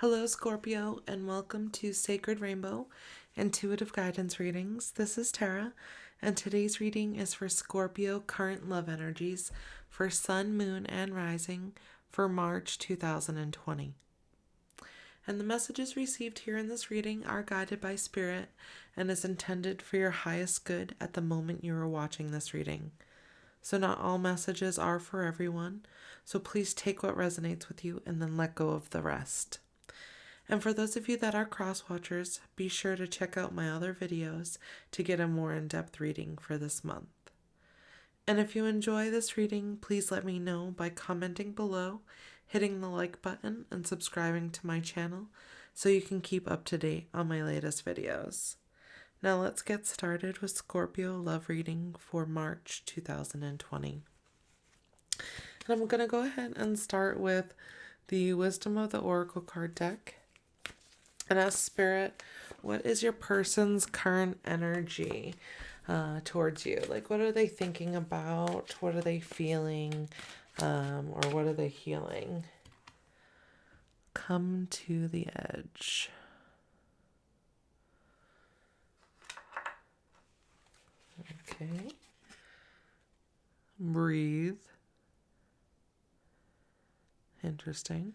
Hello, Scorpio, and welcome to Sacred Rainbow Intuitive Guidance Readings. This is Tara, and today's reading is for Scorpio current love energies for Sun, Moon, and Rising for March 2020. And the messages received here in this reading are guided by Spirit and is intended for your highest good at the moment you are watching this reading. So not all messages are for everyone, so please take what resonates with you and then let go of the rest. And for those of you that are cross-watchers, be sure to check out my other videos to get a more in-depth reading for this month. And if you enjoy this reading, please let me know by commenting below, hitting the like button, and subscribing to my channel so you can keep up to date on my latest videos. Now let's get started with Scorpio love reading for March 2020. And I'm going to go ahead and start with the Wisdom of the Oracle card deck. And ask Spirit, what is your person's current energy towards you? Like, what are they thinking about? What are they feeling? Or what are they healing? Come to the edge. Okay. Breathe. Interesting.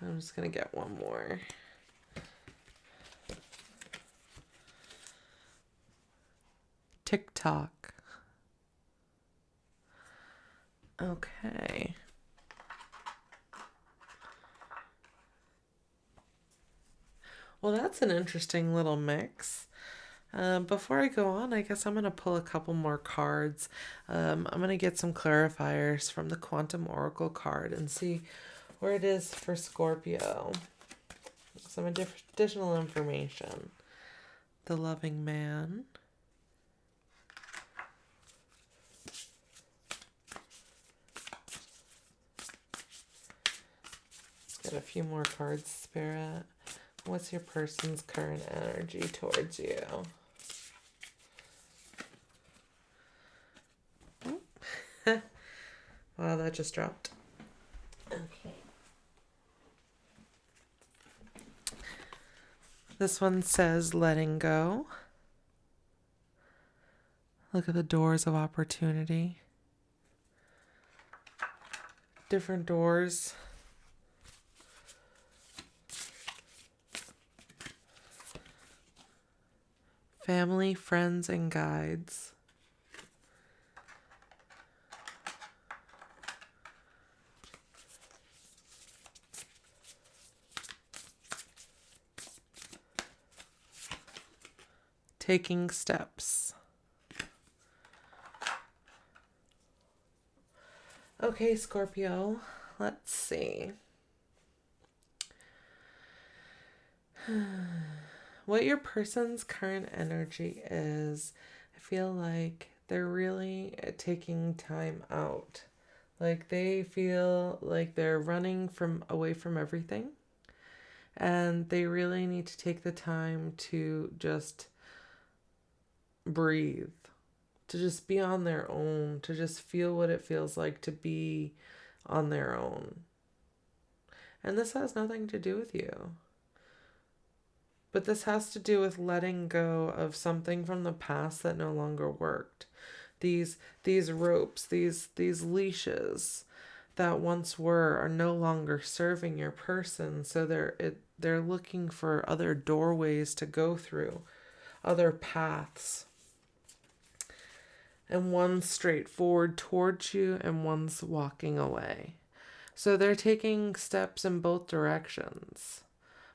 I'm just going to get one more. TikTok. Okay. Well, that's an interesting little mix. Before I go on, I guess I'm going to pull a couple more cards. I'm going to get some clarifiers from the Quantum Oracle card and see where it is for Scorpio. Some additional information. The Loving Man. Get a few more cards, Spirit. What's your person's current energy towards you? Wow, that just dropped. Okay. This one says letting go. Look at the doors of opportunity. Different doors. Family, friends, and guides. Taking steps. Okay, Scorpio, let's see. What your person's current energy is, I feel like they're really taking time out. Like they feel like they're running away from everything. And they really need to take the time to just breathe, to just be on their own, to just feel what it feels like to be on their own. And this has nothing to do with you. But this has to do with letting go of something from the past that no longer worked. These ropes, these leashes that once were are no longer serving your person. So they're looking for other doorways to go through, other paths. And one's straight forward towards you and one's walking away. So they're taking steps in both directions.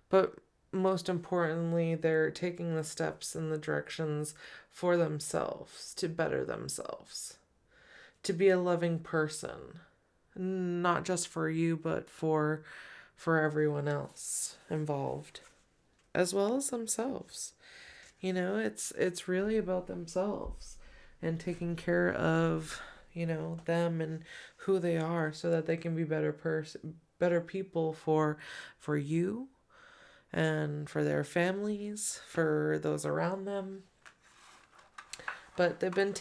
But most importantly, they're taking the steps in the directions for themselves, to better themselves, to be a loving person, not just for you, but for everyone else involved, as well as themselves. You know, it's really about themselves and taking care of, them and who they are so that they can be better people for you and for their families, for those around them. But they've gone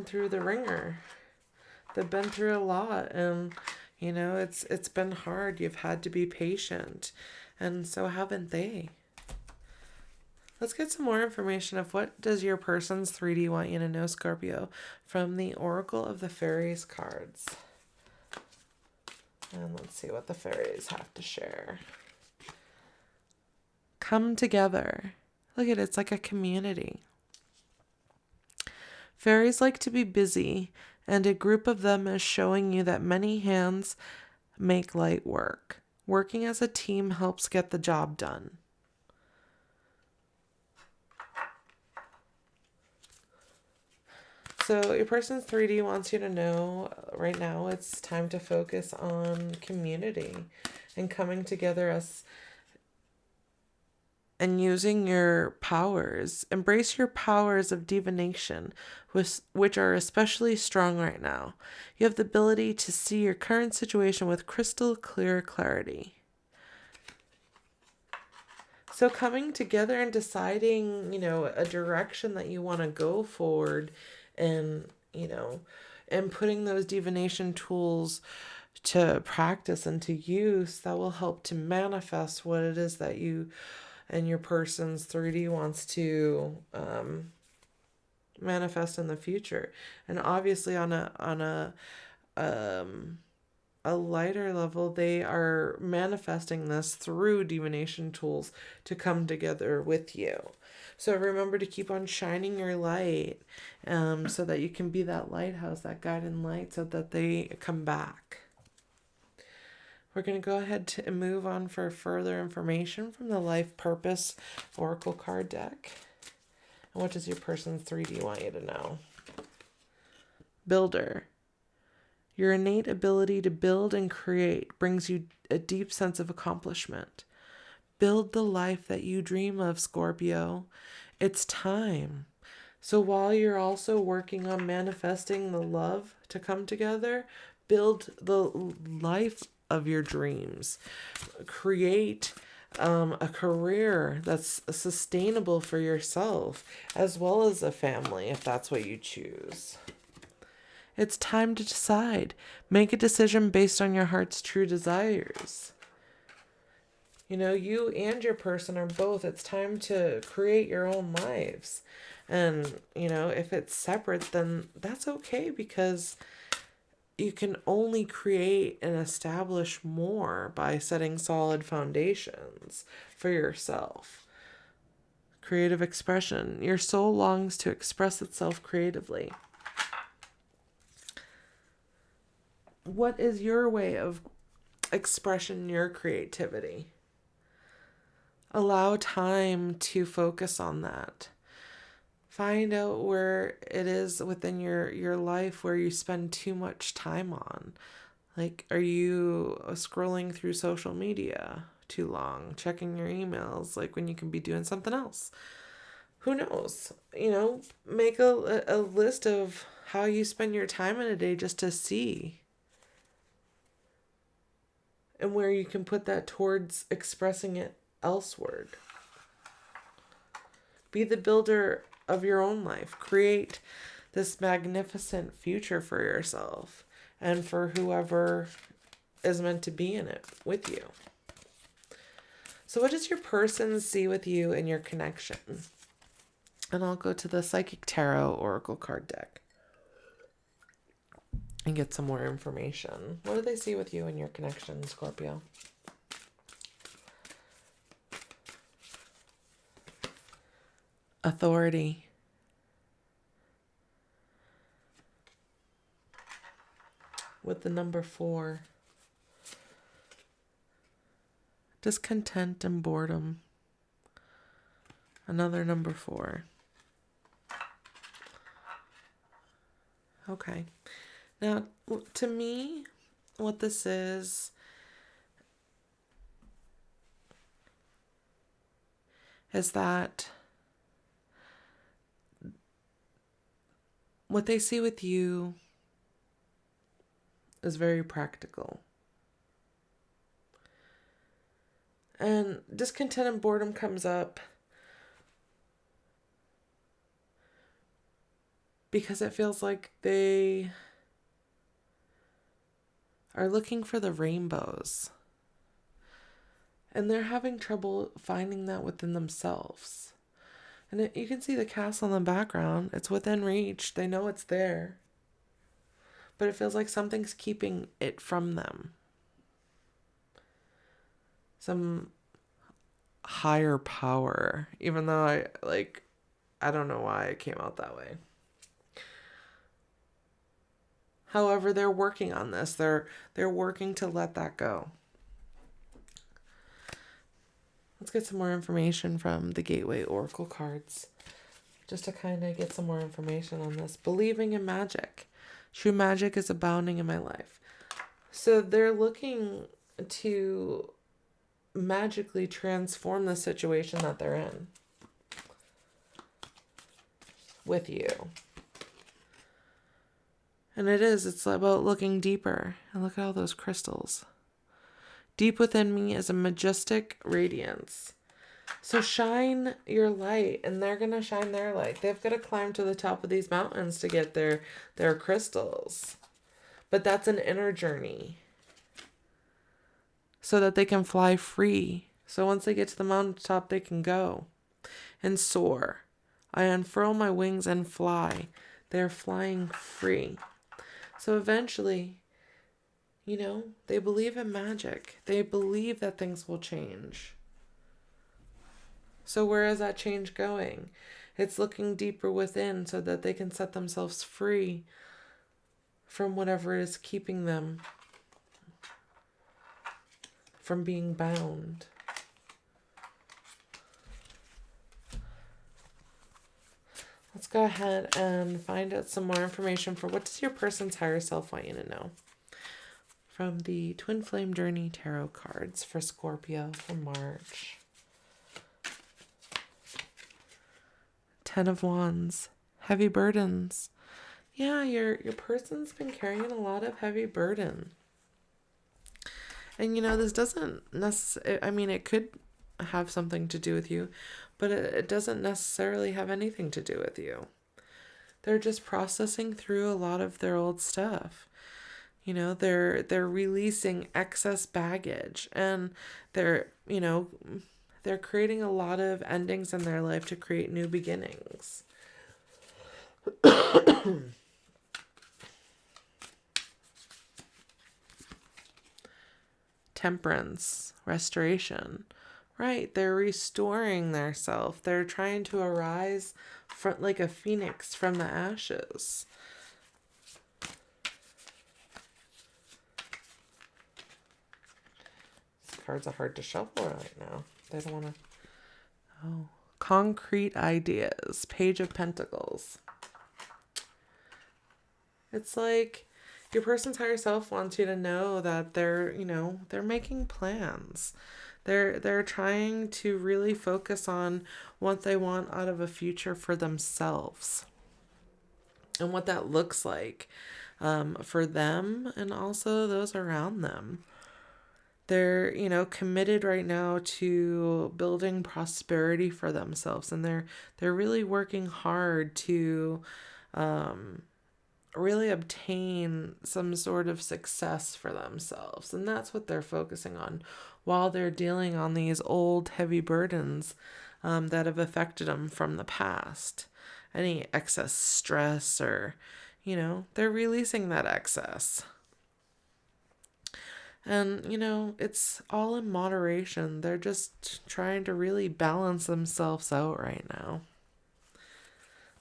through the ringer. They've been through a lot, and it's been hard. You've had to be patient, and so haven't they. Let's get some more information of what does your person's 3D want you to know, Scorpio, from the Oracle of the Fairies cards. And let's see what the fairies have to share. Come together. Look at it, it's like a community. Fairies like to be busy, and a group of them is showing you that many hands make light work. Working as a team helps get the job done. So your person's 3D wants you to know right now it's time to focus on community and coming together as and using your powers. Embrace your powers of divination, which are especially strong right now. You have the ability to see your current situation with crystal clear clarity. So coming together and deciding, a direction that you want to go forward, and and putting those divination tools to practice and to use, that will help to manifest what it is that you and your person's 3D wants to manifest in the future. And obviously on a lighter level, they are manifesting this through divination tools to come together with you. So remember to keep on shining your light, so that you can be that lighthouse, that guiding light, so that they come back. We're going to go ahead and move on for further information from the Life Purpose Oracle card deck. And what does your person's 3D want you to know? Builder. Your innate ability to build and create brings you a deep sense of accomplishment. Build the life that you dream of, Scorpio. It's time. So while you're also working on manifesting the love to come together, build the life of your dreams. Create a career that's sustainable for yourself, as well as a family, if that's what you choose. It's time to decide. Make a decision based on your heart's true desires. You and your person are both. It's time to create your own lives. And, if it's separate, then that's okay, because you can only create and establish more by setting solid foundations for yourself. Creative expression. Your soul longs to express itself creatively. What is your way of expression, your creativity? Allow time to focus on that. Find out where it is within your life where you spend too much time on. Like, are you scrolling through social media too long, checking your emails, like when you can be doing something else? Who knows? Make a list of how you spend your time in a day, just to see. And where you can put that towards expressing it elsewhere. Be the builder of your own life. Create this magnificent future for yourself and for whoever is meant to be in it with you. So what does your person see with you in your connection? And I'll go to the Psychic Tarot Oracle card deck and get some more information. What do they see with you in your connection, Scorpio? Authority. With the number 4. Discontent and boredom. Another number 4. Okay. Now, to me, what this is that what they see with you is very practical. And discontent and boredom comes up because it feels like they are looking for the rainbows. And they're having trouble finding that within themselves. And you can see the castle in the background. It's within reach. They know it's there. But it feels like something's keeping it from them. Some higher power. Even though I don't know why it came out that way. However, they're working on this. They're working to let that go. Let's get some more information from the Gateway Oracle cards. Just to kind of get some more information on this. Believing in magic. True magic is abounding in my life. So they're looking to magically transform the situation that they're in. With you. And it's about looking deeper. And look at all those crystals. Deep within me is a majestic radiance. So shine your light, and they're going to shine their light. They've got to climb to the top of these mountains to get their crystals. But that's an inner journey. So that they can fly free. So once they get to the mountaintop, they can go and soar. I unfurl my wings and fly. They're flying free. So eventually, they believe in magic. They believe that things will change. So where is that change going? It's looking deeper within so that they can set themselves free from whatever is keeping them from being bound. Let's go ahead and find out some more information for what does your person's higher self want you to know. From the Twin Flame Journey Tarot cards for Scorpio for March. 10 of Wands. Heavy burdens. Yeah, your person's been carrying a lot of heavy burden. And this doesn't necessarily, it could have something to do with you, but it doesn't necessarily have anything to do with you. They're just processing through a lot of their old stuff. They're releasing excess baggage, and they're creating a lot of endings in their life to create new beginnings. Temperance, restoration. Right, they're restoring their self. They're trying to arise like a phoenix from the ashes. These cards are hard to shuffle right now. They don't want to... Oh, concrete ideas. Page of Pentacles. It's like your person's higher self wants you to know that they're making plans. They're trying to really focus on what they want out of a future for themselves and what that looks like for them and also those around them. They're, committed right now to building prosperity for themselves, and they're really working hard to really obtain some sort of success for themselves. And that's what they're focusing on while they're dealing on these old heavy burdens that have affected them from the past. Any excess stress or, they're releasing that excess. And, it's all in moderation. They're just trying to really balance themselves out right now.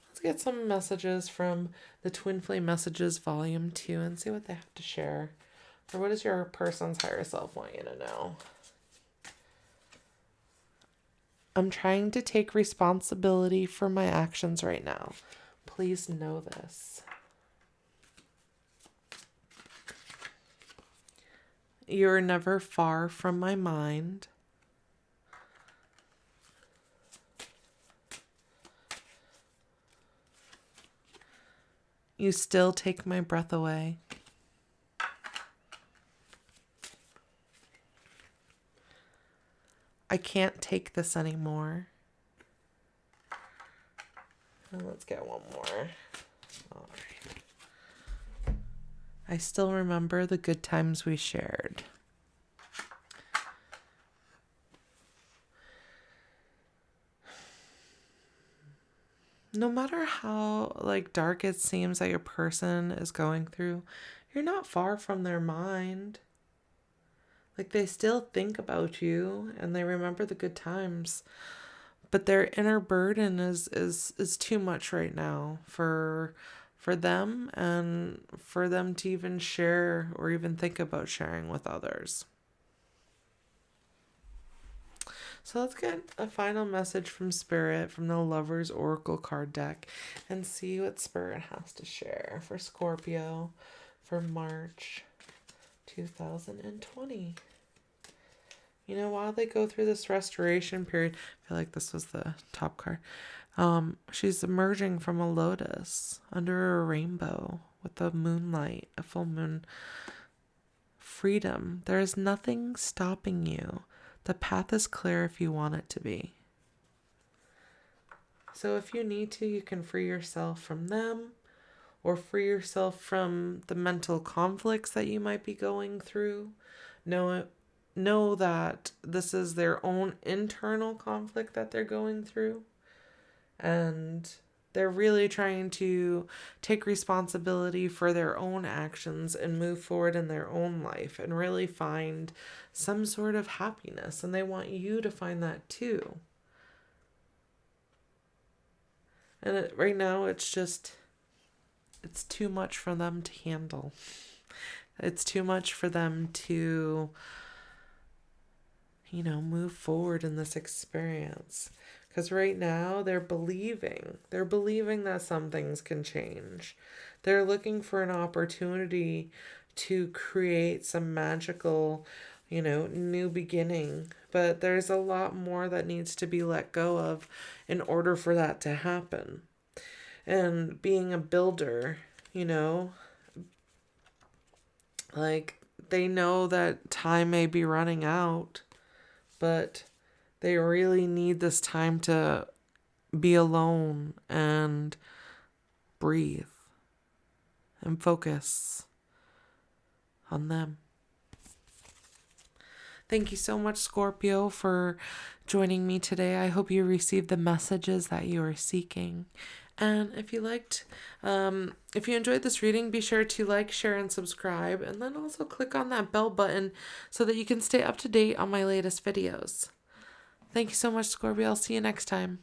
Let's get some messages from the Twin Flame Messages Volume 2 and see what they have to share. Or what does your person's higher self want you to know? I'm trying to take responsibility for my actions right now. Please know this. You're never far from my mind. You still take my breath away. I can't take this anymore. And let's get one more. All right. I still remember the good times we shared. No matter how dark it seems that your person is going through, you're not far from their mind. They still think about you and they remember the good times. But their inner burden is too much right now for them, and for them to even share or even think about sharing with others. So let's get a final message from Spirit, from the Lover's Oracle card deck, and see what Spirit has to share for Scorpio for March 2020. While they go through this restoration period, I feel like this was the top card. She's emerging from a lotus under a rainbow with the moonlight, a full moon. Freedom. There is nothing stopping you. The path is clear if you want it to be. So if you need to, you can free yourself from them, or free yourself from the mental conflicts that you might be going through. Know that this is their own internal conflict that they're going through. And they're really trying to take responsibility for their own actions and move forward in their own life and really find some sort of happiness. And they want you to find that too. And right now it's too much for them to handle. It's too much for them to, move forward in this experience. Because right now they're believing that some things can change. They're looking for an opportunity to create some magical, new beginning. But there's a lot more that needs to be let go of in order for that to happen. And being a builder, they know that time may be running out, but they really need this time to be alone and breathe and focus on them. Thank you so much, Scorpio, for joining me today. I hope you received the messages that you are seeking. And if you enjoyed this reading, be sure to like, share, and subscribe. And then also click on that bell button so that you can stay up to date on my latest videos. Thank you so much, Scorpio. I'll see you next time.